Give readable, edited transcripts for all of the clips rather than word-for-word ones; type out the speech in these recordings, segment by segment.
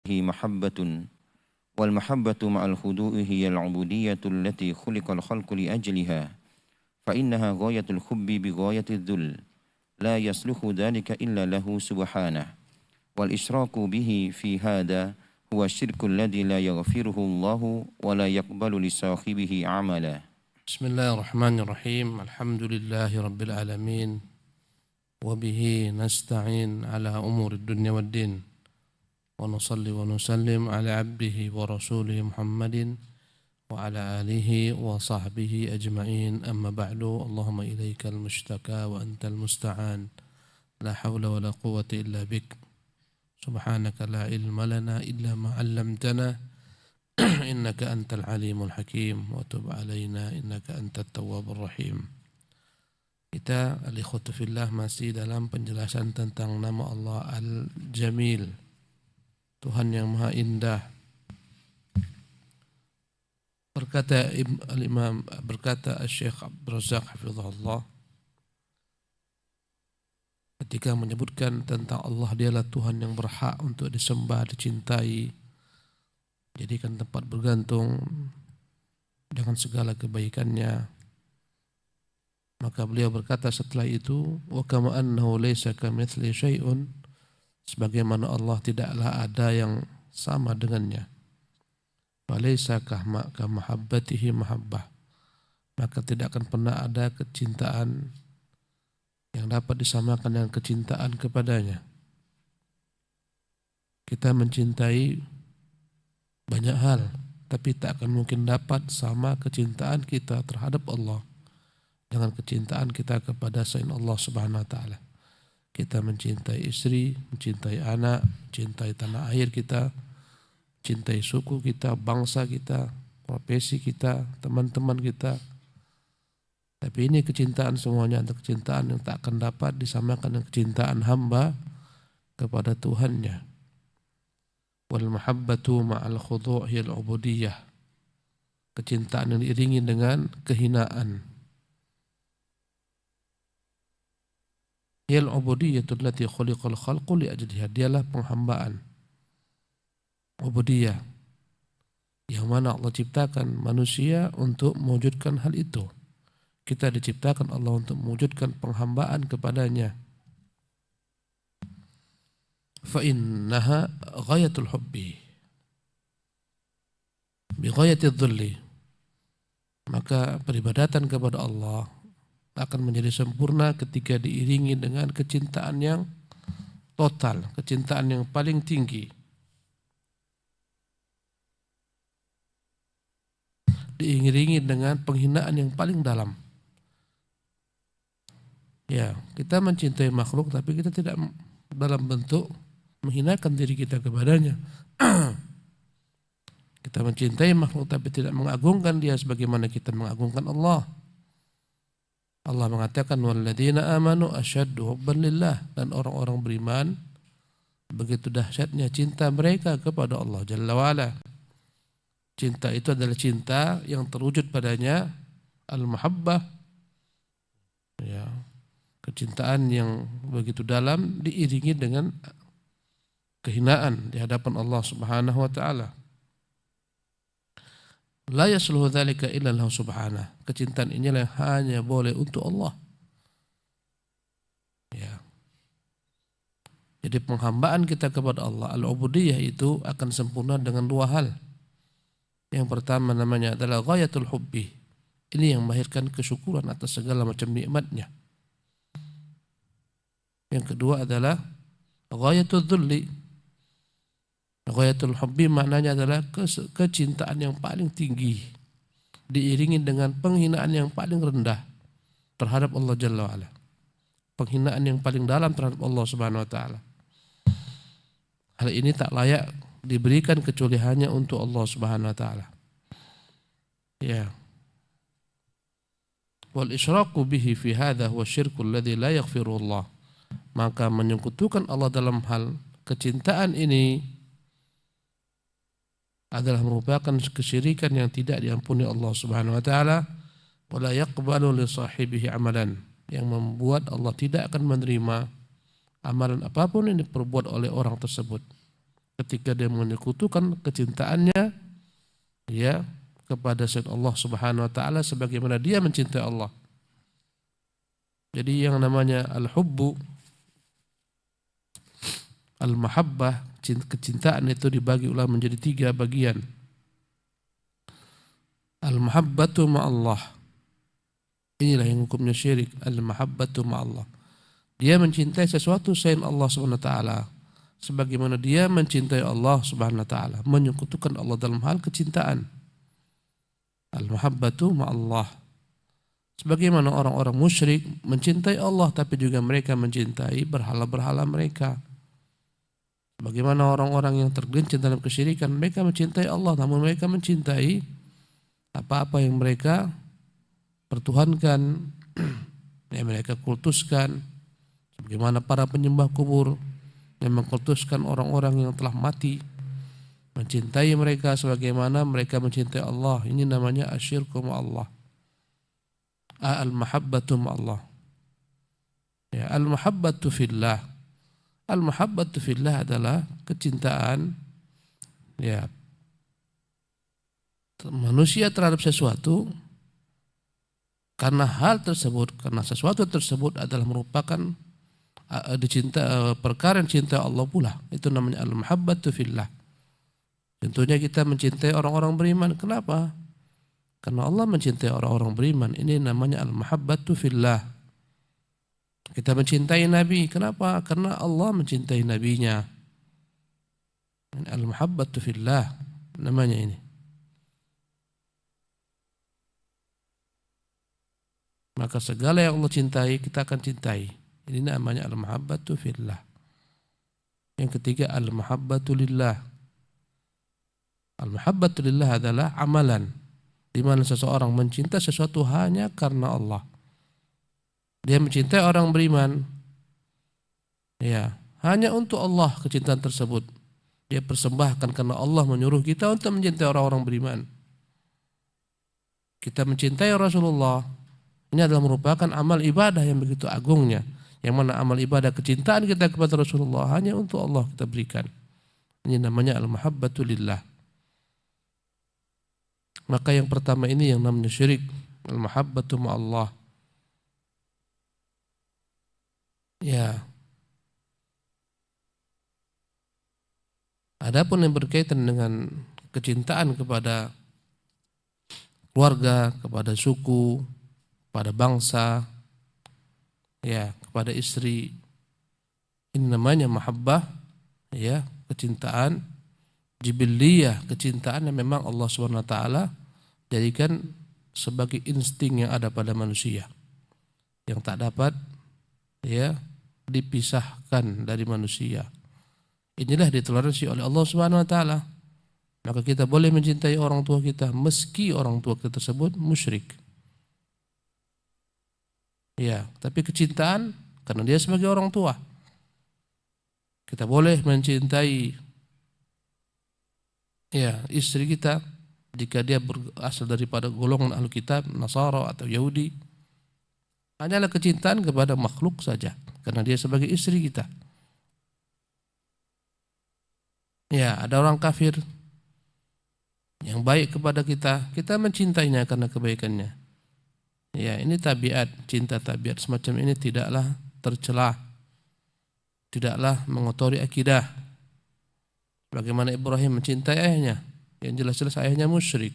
محبة، والمحبة مع الخضوع هي العبودية التي خلق الخلق لأجلها، فإنها غاية الحب بغاية الذل، لا يصلح ذلك إلا له سبحانه. والإشراك به في هذا هو الشرك الذي لا يغفره الله ولا يقبل لصاحبه عملا. بسم الله الرحمن الرحيم. الحمد لله رب العالمين، وبه نستعين على أمور الدنيا والدين، ونصلي ونسلم على عبده ورسوله محمد وعلى آله وصحبه أجمعين. أما بعد، اللهم إليك المشتكى وأنت المستعان، لا حول ولا قوة إلا بك، سبحانك لا علم لنا إلا ما علمتنا إنك أنت العليم الحكيم، وتب علينا إنك أنت التواب الرحيم. Kita al-ikhwatu fillah masih dalam penjelasan tentang nama Allah Al-Jamil, Tuhan yang Maha Indah. Berkata Al-Imam, berkata Syekh Abdul Razak hafizahullah, ketika menyebutkan tentang Allah, dialah Tuhan yang berhak untuk disembah, dicintai, jadikan tempat bergantung dengan segala kebaikannya. Maka beliau berkata setelah itu, wa kama annahu laisa kamitsli syai'un, sebagaimana Allah tidaklah ada yang sama dengannya. Wa laisa kamahabbatihi mahabbah, maka tidak akan pernah ada kecintaan yang dapat disamakan dengan kecintaan kepadanya. Kita mencintai banyak hal, tapi tak akan mungkin dapat sama kecintaan kita terhadap Allah dengan kecintaan kita kepada selain Allah Subhanahu wa taala. Kita mencintai istri, mencintai anak, mencintai tanah air kita, mencintai suku kita, bangsa kita, profesi kita, teman-teman kita. Tapi ini kecintaan semuanya adalah kecintaan yang tak akan dapat disamakan dengan kecintaan hamba kepada Tuhannya. Wal mahabbatu ma'al khudu' hiyal ubudiyah. Kecintaan yang diiringi dengan kehinaan. Hiyal ubudiyatul lati khuliqal khalqu li ajliha. Dialah penghambaan. Ubudiyah, yang mana Allah ciptakan manusia untuk mewujudkan hal itu. Kita diciptakan Allah untuk mewujudkan penghambaan kepadanya. Fa innaha ghayatul hubbi bi ghayatidh dhulli. Maka peribadatan kepada Allah akan menjadi sempurna ketika diiringi dengan kecintaan yang total, kecintaan yang paling tinggi. Diiringi dengan penghinaan yang paling dalam. Ya, kita mencintai makhluk tapi kita tidak dalam bentuk menghinakan diri kita kepadanya. Kita mencintai makhluk tapi tidak mengagungkan dia sebagaimana kita mengagungkan Allah. Allah mengatakan walladzina amanu asyaddu hubban lillah, dan orang-orang beriman begitu dahsyatnya cinta mereka kepada Allah Jalla wa'ala. Cinta itu adalah cinta yang terwujud padanya al-mahabbah, ya, kecintaan yang begitu dalam diiringi dengan kehinaan di hadapan Allah Subhanahu wa taala. La yasluhu dzalika illa Allah Subhanahu. Kecintaan inilah yang hanya boleh untuk Allah. Ya. Jadi penghambaan kita kepada Allah, al-ubudiyah itu akan sempurna dengan dua hal. Yang pertama namanya adalah ghayatul hubbi. Ini yang melahirkan kesyukuran atas segala macam nikmatnya. Yang kedua adalah ghayatul dhulli. Ghayatul hubbi maknanya adalah kecintaan yang paling tinggi diiringi dengan penghinaan yang paling rendah terhadap Allah Jalla wa'ala. Penghinaan yang paling dalam terhadap Allah Subhanahu wa taala. Hal ini tak layak diberikan kecuali hanya untuk Allah Subhanahu wa taala. Ya. Wal isyraku bihi fi hadha huwa syirkul ladzi la yaghfiru Allah. Maka menyekutukan Allah dalam hal kecintaan ini adalah merupakan kesyirikan yang tidak diampuni Allah Subhanahu wa taala, wala yaqbalu li sahibihi amalan, yang membuat Allah tidak akan menerima amalan apapun yang diperbuat oleh orang tersebut. ketika dia menyekutukan kecintaannya ya kepada selain Allah Subhanahu wa taala sebagaimana dia mencintai Allah. Jadi yang namanya al-hubbu, al-mahabbah, kecintaan itu dibagi ulang menjadi 3 bagian. Al-mahabbatu ma'allah. Inilah yang hukumnya syirik, al-mahabbatu ma'allah. Dia mencintai sesuatu selain Allah Subhanahu wa taala sebagaimana dia mencintai Allah Subhanahu wa taala, menyekutukan Allah dalam hal kecintaan. Al-mahabbatu ma'allah. Sebagaimana orang-orang musyrik mencintai Allah tapi juga mereka mencintai berhala-berhala mereka. Bagaimana orang-orang yang tergelincir dalam kesyirikan, mereka mencintai Allah namun mereka mencintai apa-apa yang mereka pertuhankan, yang mereka kultuskan. Bagaimana para penyembah kubur yang mengkultuskan orang-orang yang telah mati, mencintai mereka sebagaimana mereka mencintai Allah. Ini namanya asyirku ma'allah, al-mahabbatu ma'allah. Ya, al-mahabbatu fillah. Al-mahabbatu fillah adalah kecintaan ya manusia terhadap sesuatu karena hal tersebut, karena sesuatu tersebut adalah merupakan perkara yang cinta Allah pula. Itu namanya al-mahabbatu fillah. Tentunya kita mencintai orang-orang beriman. Kenapa? Karena Allah mencintai orang-orang beriman. Ini namanya al-mahabbatu fillah. Kita mencintai Nabi. Kenapa? Karena Allah mencintai Nabinya. Al-mahabbatu fillah namanya ini. Maka segala yang Allah cintai kita akan cintai. Ini namanya al-mahabbatu fillah. Yang ketiga al-mahabbatu lillah. Al-mahabbatu lillah adalah amalan di mana seseorang mencintai sesuatu hanya karena Allah. Dia mencintai orang beriman ya hanya untuk Allah. Kecintaan tersebut dia persembahkan karena Allah menyuruh kita untuk mencintai orang-orang beriman. Kita mencintai Rasulullah, ini adalah merupakan amal ibadah yang begitu agungnya, yang mana amal ibadah kecintaan kita kepada Rasulullah hanya untuk Allah kita berikan. Ini namanya al-mahabbatu lillah. Maka yang pertama ini yang namanya syirik, al-mahabbatu ma'allah. Ya. Adapun yang berkaitan dengan kecintaan kepada keluarga, kepada suku, kepada bangsa, ya, kepada istri, ini namanya mahabbah, ya, kecintaan jibilliyah, kecintaan yang memang Allah SWT jadikan sebagai insting yang ada pada manusia, yang tak dapat ya dipisahkan dari manusia. Inilah ditoleransi oleh Allah Subhanahu wa taala. Maka kita boleh mencintai orang tua kita meski orang tua kita tersebut musyrik. Ya, tapi kecintaan karena dia sebagai orang tua. Kita boleh mencintai ya istri kita jika dia berasal daripada golongan ahlu kitab, Nasara atau Yahudi. Hanyalah kecintaan kepada makhluk saja karena dia sebagai istri kita. Ya, ada orang kafir yang baik kepada kita, kita mencintainya karena kebaikannya. Ya, ini tabiat, cinta tabiat semacam ini tidaklah tercela, tidaklah mengotori akidah. Bagaimana Ibrahim mencintai ayahnya, yang jelas-jelas ayahnya musyrik.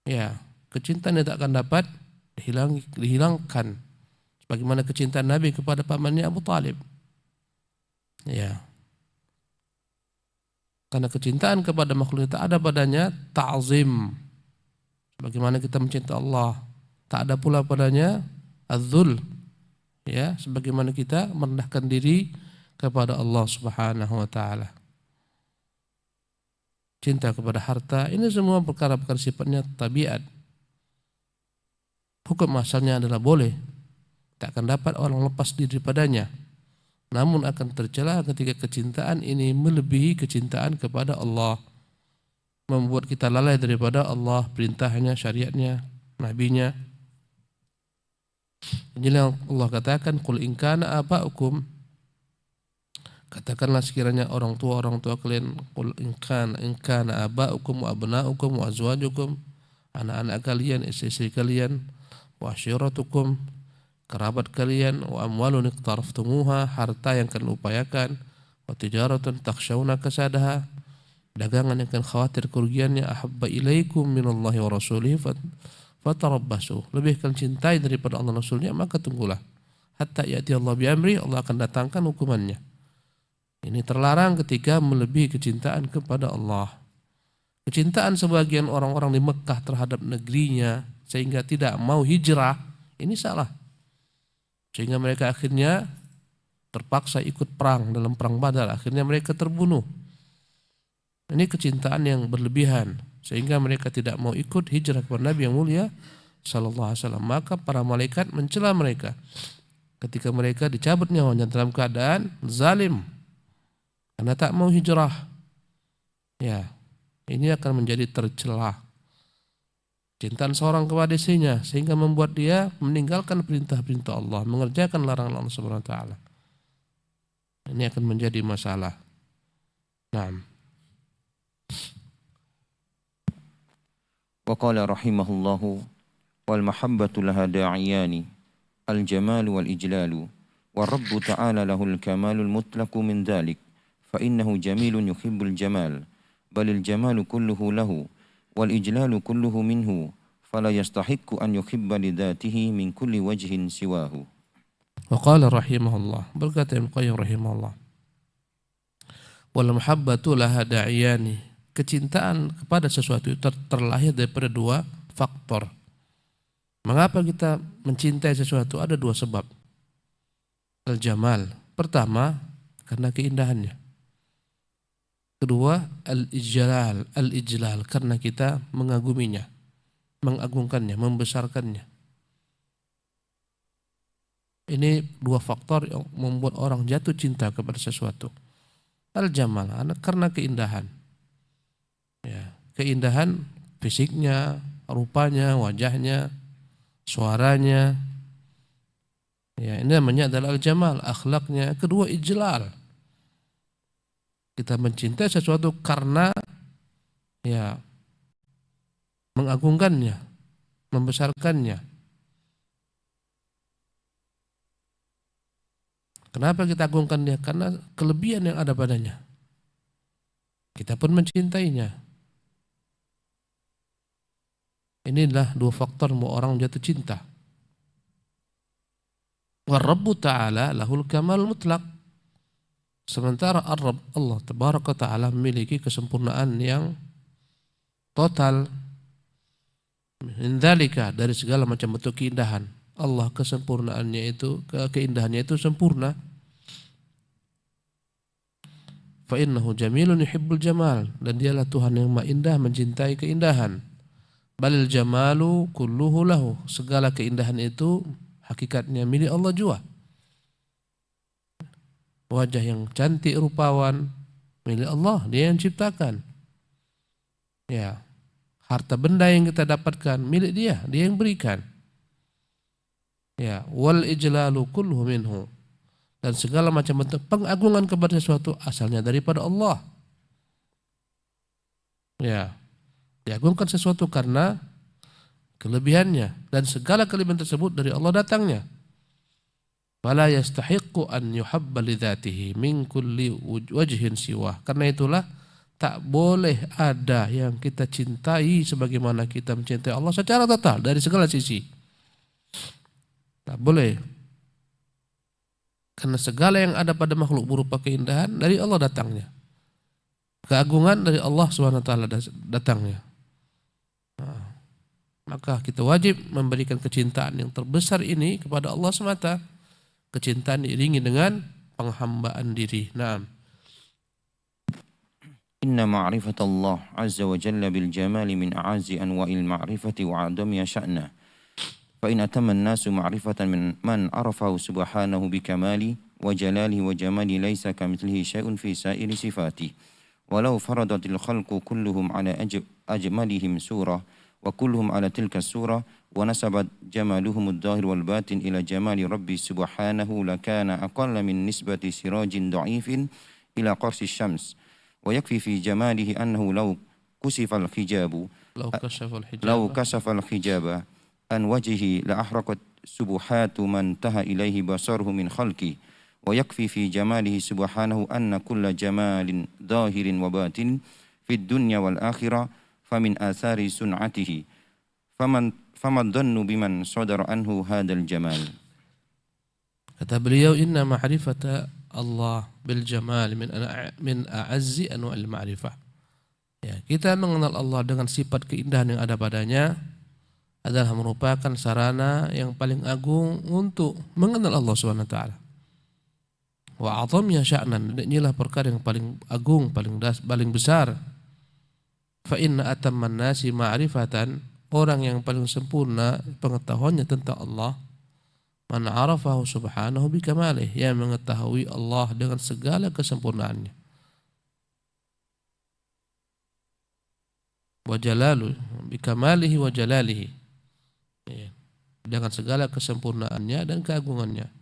Ya, kecintaan yang tak akan dapat dihilangkan. Bagaimana kecintaan Nabi kepada pamannya Abu Talib. Ya. Karena kecintaan kepada makhluk tak ada padanya ta'zim. Bagaimana kita mencintai Allah, tak ada pula padanya az-zul. Ya, sebagaimana kita merendahkan diri kepada Allah Subhanahu wa taala. Cinta kepada harta, ini semua perkara-perkara sifatnya tabiat. Hukum asalnya adalah boleh, tak akan dapat orang lepas diri padanya. Namun akan tercela ketika kecintaan ini melebihi kecintaan kepada Allah, membuat kita lalai daripada Allah, perintahnya, syariatnya, nabinya. Inilah Allah katakan, qul in kana aba'ukum, Katakanlah sekiranya orang tua kalian, qul in kana aba'ukum wa abna'ukum wa azwajukum, anak-anak kalian, istri-istri kalian, wa asyiratukum, kerabat kalian, wa amwalun iqtaraftumuha, harta yang kalian upayakan, wa tijaratun takhshawna kasadaha, dagangan yang kalian khawatir kerugiannya, ahabba ilaikum minallahi wa rasulihi fatarabbasu, lebih kalian cintai daripada Allah Rasulnya, maka tunggulah hatta ya'ti Allah bi amri, Allah akan datangkan hukumannya. Ini terlarang ketika melebihi kecintaan kepada Allah. Kecintaan sebagian orang-orang di Mekah terhadap negerinya sehingga tidak mau hijrah, ini salah. Sehingga mereka akhirnya terpaksa ikut perang dalam perang Badar, akhirnya mereka terbunuh. Ini kecintaan yang berlebihan sehingga mereka tidak mau ikut hijrah kepada Nabi yang mulia sallallahu alaihi wasallam. Maka para malaikat mencela mereka ketika mereka dicabut nyawanya dalam keadaan zalim karena tak mau hijrah. Ya, ini akan menjadi tercela. Cintaan seorang kepada istrinya sehingga membuat dia meninggalkan perintah-perintah Allah, mengerjakan larangan Allah Subhanahu wa taala. Ini akan menjadi masalah. Naam. Wa qala rahimahullahu wal mahabbatu laha da'iyani al jamal wal ijlalu wa rabbu ta'ala lahul kamalul mutlaqu min dhalik fa innahu jamilun yuhibbul jamal balil jamalu kulluhu lahu wal ijlalu kulluhu minhu fala yastahiqqu an yuhibba lidatihi min kulli wajhin siwahu. Wa qala rahimahullah, berkata Ibnu Qayyim rahimahullah, wal mahabbatu laha da'iyani, kecintaan kepada sesuatu itu terlahir daripada dua faktor. Mengapa kita mencintai sesuatu? Ada dua sebab. Al-jamal, pertama karena keindahannya. Kedua, al-ijlal, karena kita mengaguminya, mengagungkannya, membesarkannya. Ini dua faktor yang membuat orang jatuh cinta kepada sesuatu. Al-jamal, karena keindahan. Ya, keindahan fisiknya, rupanya, wajahnya, suaranya. Ya, ini namanya adalah al-jamal, akhlaknya. Kedua, ijlal. Kita mencintai sesuatu karena ya mengagungkannya, membesarkannya. Kenapa kita agungkan dia? Karena kelebihan yang ada padanya. Kita pun mencintainya. Inilah dua faktor membuat orang jatuh cinta. Wa Rabbu ta'ala lahul kamal mutlaq. Sementara Ar-Rabb, Allah Tabaraka Ta'ala, memiliki kesempurnaan yang total. Min dzalika, dari segala macam bentuk keindahan. Allah kesempurnaannya itu, keindahannya itu sempurna. Fa innahu jamilun yuhibbul jamal, dan dialah Tuhan yang Maha Indah, mencintai keindahan. Balil jamalu kulluhu lahu, segala keindahan itu hakikatnya milik Allah jua. Wajah yang cantik rupawan milik Allah, dia yang ciptakan. Ya, harta benda yang kita dapatkan milik dia yang berikan. Ya, wal ijlalu kulluhu minhu, dan segala macam bentuk pengagungan kepada sesuatu asalnya daripada Allah. Ya, diagungkan sesuatu karena kelebihannya, dan segala kelebihan tersebut dari Allah datangnya. Fala yastahiqqu an yuhabba lidzatihi min kulli wajhin siwah. Karena itulah tak boleh ada yang kita cintai sebagaimana kita mencintai Allah secara total dari segala sisi. Tak boleh. Karena segala yang ada pada makhluk berupa keindahan dari Allah datangnya. Keagungan dari Allah SWT datangnya. Nah, maka kita wajib memberikan kecintaan yang terbesar ini kepada Allah semata. Kecintaan diiringi dengan penghambaan diri. Naam. Inna ma'rifat Allah azza wa jalla bil jamali min a'azi anwa'il ma'rifati wa 'adami sya'na. Fa in atamma an-nasu ma'rifatan min man arafahu subhanahu bi kamali wa jalalihi wa jamali laysa kamithlihi syai'un fi sa'iri sifati. Walau faradatil khalqu kulluhum 'ala ajmalihim surah وكلهم على تلك الصورة ونسبت جمالهم الظاهر والباطن إلى جمال ربي سبحانه لكان أقل من نسبة سراج ضعيف إلى قرص الشمس. ويكفي في جماله أنه لو كشف الحجاب عن وجهه لأحرقت سبحات ما انتهى إليه بصره من خلقه. ويكفي في جماله سبحانه أن كل جمال ظاهر وباطن في الدنيا والآخرة فمن آثار صنعته، فما الظن بمن صدر عنه هذا الجمال. Kata beliau, inna ma'rifata Allah bil jamal min a'azzi anwa'il ma'rifah. Ya, kita mengenal Allah dengan sifat keindahan yang ada padanya adalah merupakan sarana yang paling agung untuk mengenal Allah Subhanahu wa taala. Wa 'azamnya sya'nan, inilah perkara yang paling agung, paling besar. Fa inna atamman nasi ma'rifatan, orang yang paling sempurna pengetahuannya tentang Allah, man 'arafahu subhanahu bi kamalih, yang mengetahui Allah dengan segala kesempurnaannya. Wa jalalu bi kamalihi wa jalalihi, ya, dengan segala kesempurnaannya dan keagungannya.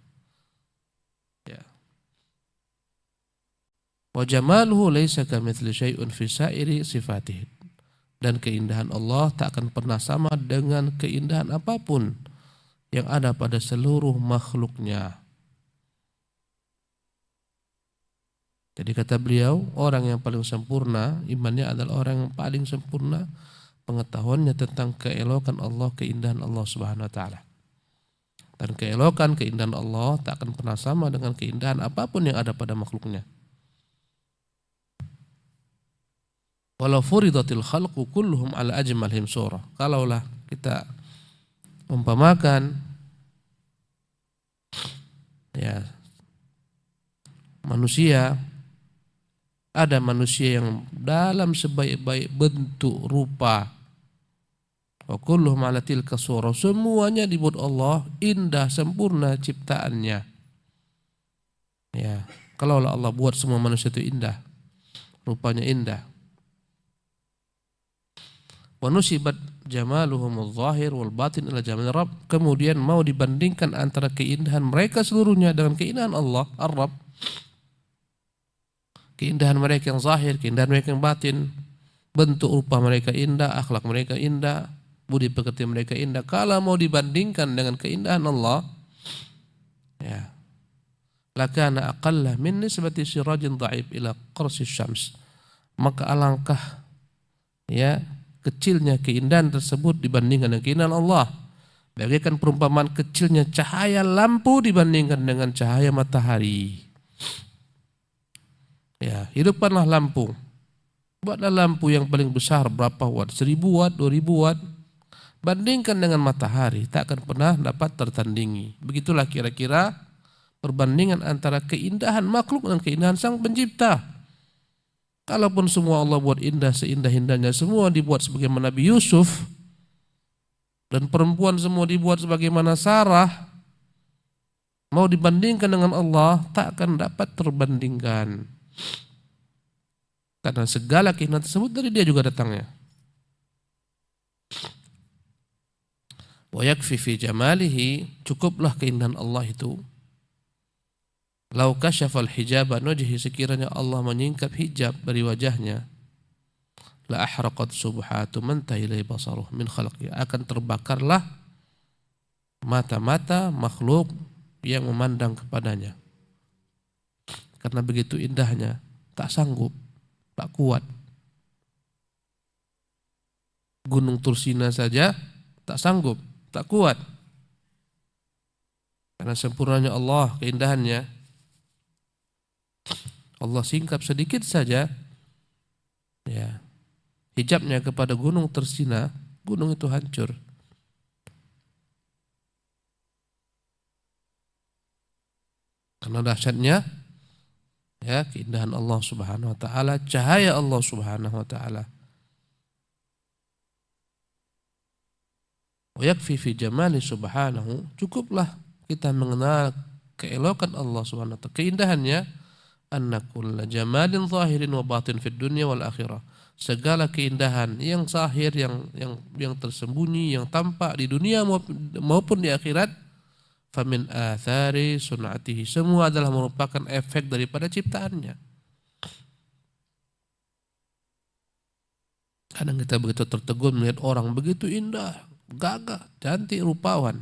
Ya. Wa jamaluhu laisa kamitsli syai'un fi sa'iri sifatihi, dan keindahan Allah tak akan pernah sama dengan keindahan apapun yang ada pada seluruh makhluknya. Jadi kata beliau, orang yang paling sempurna imannya adalah orang yang paling sempurna pengetahuannya tentang keelokan Allah, keindahan Allah Subhanahu wa taala. Dan keelokan, keindahan Allah tak akan pernah sama dengan keindahan apapun yang ada pada makhluknya. Walau furidatil khalqu kulluhum ala ajmalihim surah. Kalaulah kita umpamakan, ya, manusia, ada manusia yang dalam sebaik-baik bentuk rupa, wa kulluhum ala tilka surah, semuanya dibuat Allah indah sempurna ciptaannya. Ya, kalaulah Allah buat semua manusia itu indah, rupanya indah. Wa nusibat jamaluhumul zahir wal batin ila jamal Rabb, kemudian mau dibandingkan antara keindahan mereka seluruhnya dengan keindahan Allah Ar-Rabb. Keindahan mereka yang zahir, keindahan mereka yang batin, bentuk rupa mereka indah, akhlak mereka indah, budi pekerti mereka indah. Kalau mau dibandingkan dengan keindahan Allah, ya, lakana aqalla min nisbati sirajin dhaif ila qarsi syams, maka alangkah, ya, kecilnya keindahan tersebut dibandingkan dengan keindahan Allah, bagaikan perumpamaan kecilnya cahaya lampu dibandingkan dengan cahaya matahari. Ya, hidupkanlah lampu, buatlah lampu yang paling besar berapa watt, 1000 watt, 2000 watt, bandingkan dengan matahari, tak akan pernah dapat tertandingi. Begitulah kira-kira perbandingan antara keindahan makhluk dan keindahan Sang Pencipta. Kalaupun semua Allah buat indah seindah-indahnya, semua dibuat sebagaimana Nabi Yusuf, dan perempuan semua dibuat sebagaimana Sarah, mau dibandingkan dengan Allah tak akan dapat terbandingkan. Karena segala keindahan tersebut dari Dia juga datangnya. Wa yakfi fi jamalihi, cukuplah keindahan Allah itu. Lau kasyafal hijab an wajhi, sekiranya Allah menyingkap hijab dari wajahnya, la ahraqat subhatu man tahilai basaruh min khalqi, akan terbakarlah mata-mata makhluk yang memandang kepadanya. Karena begitu indahnya, tak sanggup, tak kuat. Gunung Tursina saja tak sanggup, tak kuat. Karena sempurnanya Allah, keindahannya, Allah singkap sedikit saja, ya, hijabnya kepada gunung Tursina, gunung itu hancur. Karena dahsyatnya, ya, keindahan Allah Subhanahu wa taala, cahaya Allah Subhanahu wa taala. Wa yakfi fi jamali subhanahu, cukuplah kita mengenal keelokan Allah Subhanahu wa taala, keindahannya, anna kulla jamalin zahirin wa batin fid dunya wal akhirah. Segala keindahan yang zahir, yang tersembunyi, yang tampak di dunia maupun di akhirat, famin athari sun'atihi, semua adalah merupakan efek daripada ciptaannya. Kadang kita begitu tertegun melihat orang begitu indah, gagah, cantik, rupawan,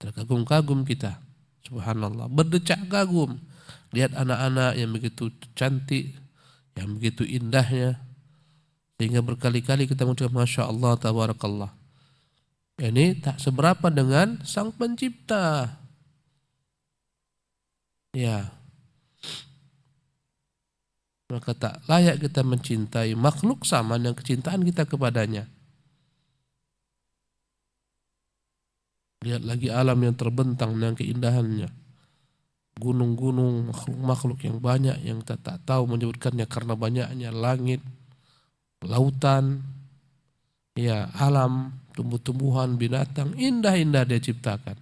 terkagum-kagum kita, subhanallah, berdecak kagum lihat anak-anak yang begitu cantik, yang begitu indahnya, sehingga berkali-kali kita mengucapkan Masya Allah, Tabarakallah. Ini tak seberapa dengan Sang Pencipta. Ya, maka tak layak kita mencintai makhluk sama dengan kecintaan kita kepadanya. Lihat lagi alam yang terbentang dengan keindahannya. Gunung-gunung, makhluk-makhluk yang banyak yang kita tak tahu menyebutkannya karena banyaknya, langit, lautan, ya, alam, tumbuh-tumbuhan, binatang, indah-indah dia ciptakan.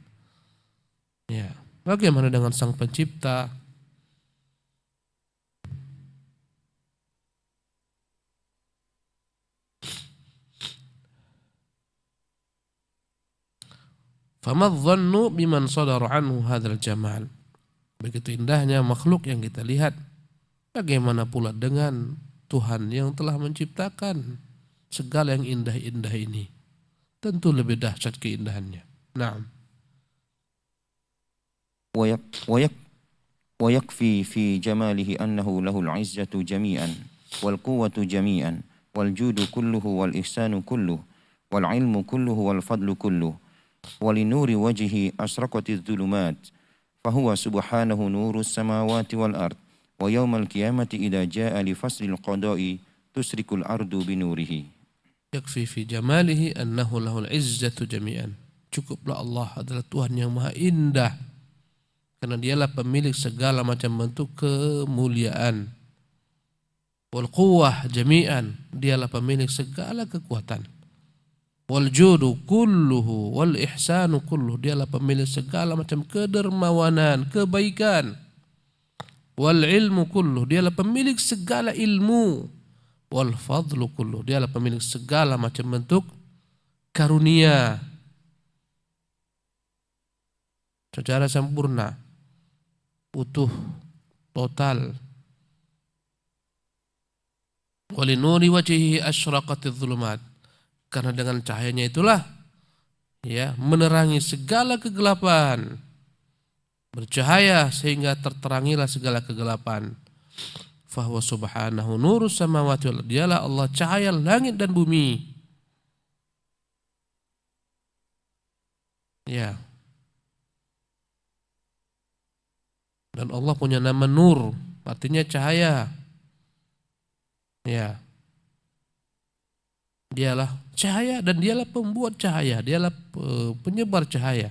Ya, bagaimana dengan Sang Pencipta? Famadh-dhannu biman sadara anhu hadzal jamal. Begitu indahnya makhluk yang kita lihat, bagaimana pula dengan Tuhan yang telah menciptakan segala yang indah-indah ini? Tentu lebih dahsyat keindahannya. Naam. ويكفي في جماله أنه له العزة جميعا والقوة جميعا والجود كله والإحسان كله والعلم كله والفضل كله ولنور وجهه أشرقت الظلمات فهو سبحانه نور السماوات والأرض ويوم القيامة إذا جاء لفصل القضاء تشرق الأرض بنوره. Yakfi fi jamalihi annahu lahul izzatu jami'an. Cukuplah Allah adalah Tuhan yang maha indah, karena dialah pemilik segala macam bentuk kemuliaan. Wal quwwah jami'an, dialah pemilik segala kekuatan. Wal judu kulluhu wal ihsanu kulluhu, dialah pemilik segala macam kedermawanan, kebaikan. Wal ilmu kulluhu, dialah pemilik segala ilmu. Wal fadlu kulluhu, dialah pemilik segala macam bentuk karunia secara sempurna, utuh, total. Walinuri wajhihi asyraqatiz zulumat, karena dengan cahayanya itulah ya menerangi segala kegelapan, bercahaya sehingga terterangilah segala kegelapan. Fahuwa subhanahu nurus samawati wal ardi, dialah Allah cahaya langit dan bumi. Ya. Dan Allah punya nama Nur, artinya cahaya. Ya. Dialah cahaya dan dialah pembuat cahaya, dialah penyebar cahaya.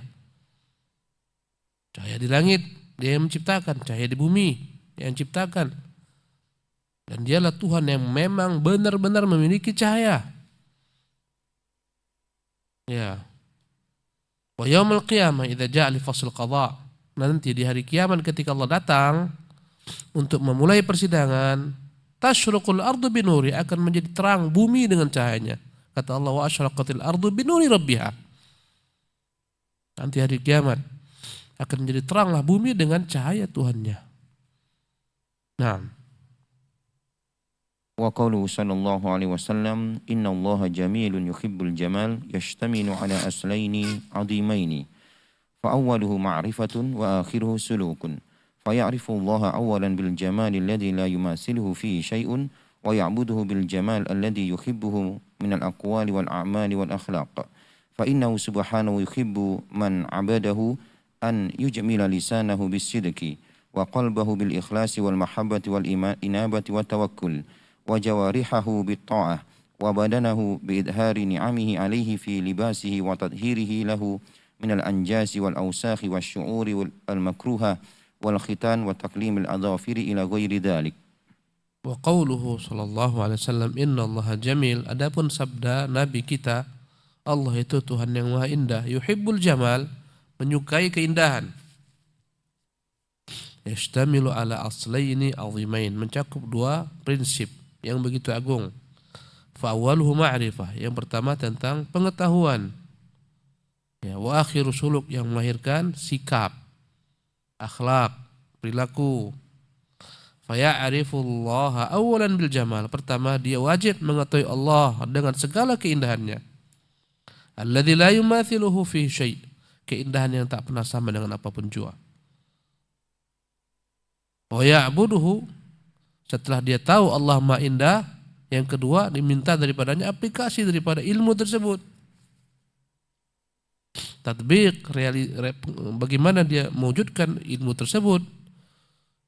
Cahaya di langit, dia yang menciptakan, cahaya di bumi, dia yang menciptakan. Dan dialah Tuhan yang memang benar-benar memiliki cahaya. Ya. Wa yaumil qiyamah idza ja'a li fasl qada'. Nanti di hari kiamat ketika Allah datang untuk memulai persidangan, tasyruqul ardu binuri, akan menjadi terang bumi dengan cahayanya. Kata Allah, wa asyraqatil ardu binuri rabbiha. Nanti hari kiamat akan menjadi teranglah bumi dengan cahaya Tuhannya. Nah. وقوله صلى الله عليه وسلم إن الله جميل يحب الجمال يشتمل على أصلين عظيمين فأوله معرفة وآخره سلوك فيعرف الله أولا بالجمال الذي لا يماثله فيه شيء ويعبده بالجمال الذي يحبه من الأقوال والأعمال والأخلاق فإنه سبحانه يحب من عبده أن يجمل لسانه بالصدق وقلبه بالإخلاص والمحبة والإنابة والتوكل وجوارحه بالطاعة وبدنه بإظهار نعمه عليه في لباسه وتطهيره له من الأنجاس والأوساخ والشعور المكروهة والختان وتقليم الأظافر إلى غير ذلك. وقوله صلى الله عليه وسلم إن الله جميل, adapun sabda Nabi kita, Allah itu Tuhan yang maha indah, yuhibbul jamal, menyukai keindahan. yashtamilu ala aslaini azimain, mencakup dua prinsip yang begitu agung. Fa awwaluhu ma'rifah, yang pertama tentang pengetahuan. Ya, wa akhiru suluk, yang melahirkan sikap, akhlak, perilaku. Fa ya'rifullaha awwalan bil jamal, pertama dia wajib mengetahui Allah dengan segala keindahannya. Alladzi la yumathiluhu fi syai', keindahan yang tak pernah sama dengan apapun jua. Wa ya'buduhu, setelah dia tahu Allah Maha Indah, yang kedua diminta daripadanya aplikasi daripada ilmu tersebut. Tatbiq, bagaimana dia mewujudkan ilmu tersebut,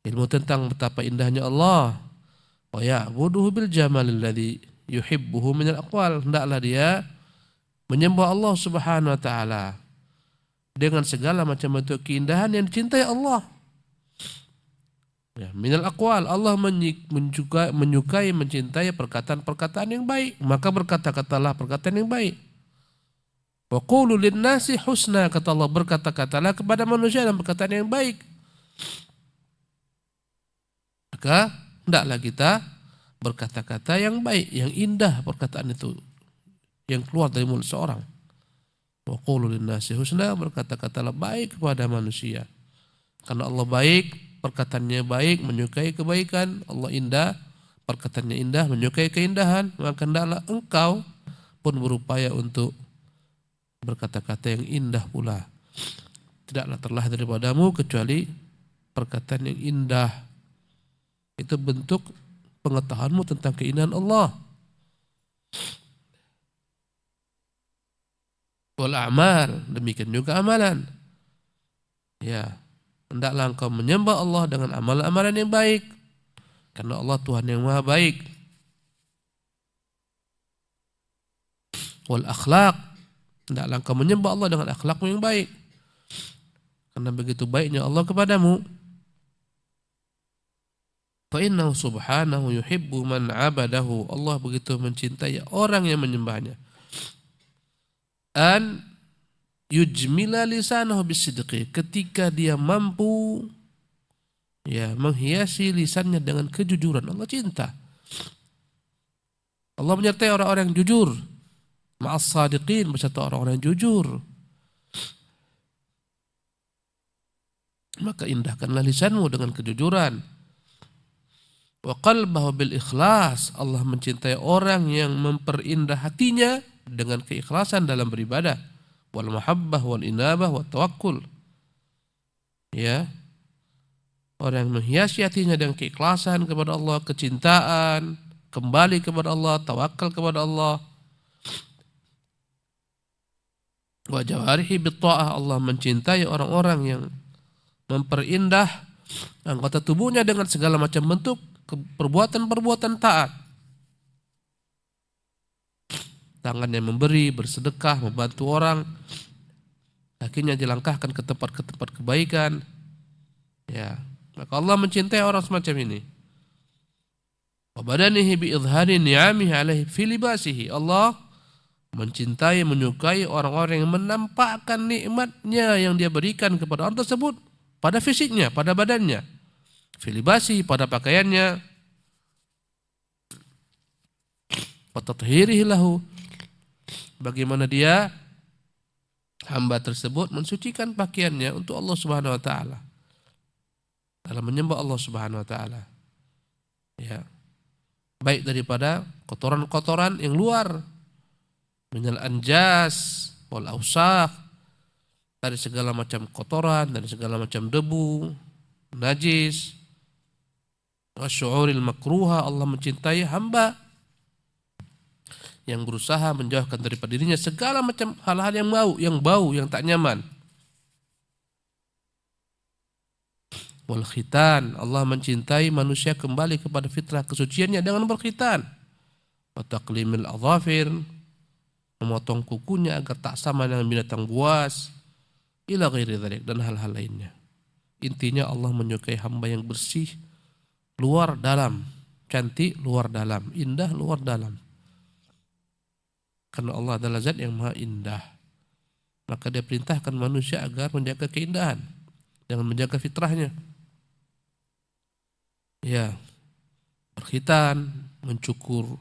ilmu tentang betapa indahnya Allah. Wa ya'buduhu bil jamalil ladzi yuhibbuhu minal aqwal, hendaklah dia menyembah Allah Subhanahu wa taala dengan segala macam bentuk keindahan yang dicintai Allah. Ya, minal aqwal, Allah menyukai, mencintai perkataan-perkataan yang baik, maka berkata-katalah perkataan yang baik. Wa qulu linnasi husna, kata Allah, berkata-katalah kepada manusia dalam perkataan yang baik. Maka hendaklah kita berkata-kata yang baik, yang indah perkataan itu yang keluar dari mulut seorang. Wa qulu linnasi husna, berkata-katalah baik kepada manusia. Karena Allah baik, perkataannya baik, menyukai kebaikan. Allah indah, perkataannya indah, menyukai keindahan. Maka hendaklah engkau pun berupaya untuk berkata-kata yang indah pula. Tidaklah terlahir daripadamu kecuali perkataan yang indah. Itu bentuk pengetahuanmu tentang keindahan Allah. Wal a'mal, demikian juga amalan. Ya, hendaklah engkau menyembah Allah dengan amalan-amalan yang baik, karena Allah Tuhan yang Maha Baik. Wal akhlaq, hendaklah engkau menyembah Allah dengan akhlakmu yang baik, karena begitu baiknya Allah kepadamu. Fa innahu subhanahu yuhibbu man 'abadahu, Allah begitu mencintai orang yang menyembahnya. An yujmila lisanahu bisidqi, ketika dia mampu ya menghiasi lisannya dengan kejujuran. Allah cinta. Allah menyertai orang-orang yang jujur. Ma'as sadiqin, beserta orang-orang yang jujur. Maka indahkanlah lisanmu dengan kejujuran. Wa qalbahu bil ikhlas, Allah mencintai orang yang memperindah hatinya dengan keikhlasan dalam beribadah. Wal mahabbah wal inabah wat tawakkul. Ya. Orang yang menghiasi hatinya dengan keikhlasan kepada Allah, kecintaan, kembali kepada Allah, tawakal kepada Allah. Wa jawarihi bit ta'ah, Allah mencintai orang-orang yang memperindah anggota tubuhnya dengan segala macam bentuk perbuatan-perbuatan taat. Tangannya memberi, bersedekah, membantu orang, kakinya dilangkahkan ke tempat kebaikan. Ya, maka Allah mencintai orang semacam ini. Wa badanihi bi idhari ni'amihi alaihi fi libasihi, Allah mencintai, menyukai orang-orang yang menampakkan nikmatnya yang dia berikan kepada orang tersebut pada fisiknya, pada badannya. Fi libasihi, pada pakaiannya. Wa tathhirihi lahu, bagaimana dia hamba tersebut mensucikan pakaiannya untuk Allah Subhanahu wa taala dalam menyembah Allah Subhanahu wa taala. Ya. Baik daripada kotoran-kotoran yang luar, minal anjas wal ausakh, dari segala macam kotoran, dari segala macam debu, najis. Wasyu'uril makruha, Allah mencintai hamba yang berusaha menjauhkan daripada dirinya segala macam hal-hal yang bau, yang tak nyaman. Wal khitan, Allah mencintai manusia kembali kepada fitrah kesuciannya dengan berkhitan. Wa taqlimil adhafir, memotong kukunya agar tak sama dengan binatang buas. Ila ghairi dzalik, dan hal-hal lainnya. Intinya Allah menyukai hamba yang bersih luar dalam, cantik luar dalam, indah luar dalam. Karena Allah adalah zat yang maha indah, maka dia perintahkan manusia agar menjaga keindahan dengan menjaga fitrahnya. ya berkhitan, mencukur,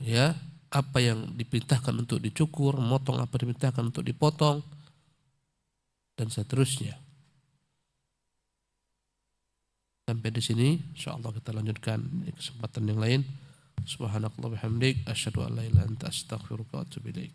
ya apa yang diperintahkan untuk dicukur, memotong apa diperintahkan untuk dipotong, dan seterusnya. Sampai di sini, insyaallah kita lanjutkan di kesempatan yang lain. Subhanakallah bihamdik, asyhadu an la ilaha illa anta astaghfiruka wa atubu ilaik.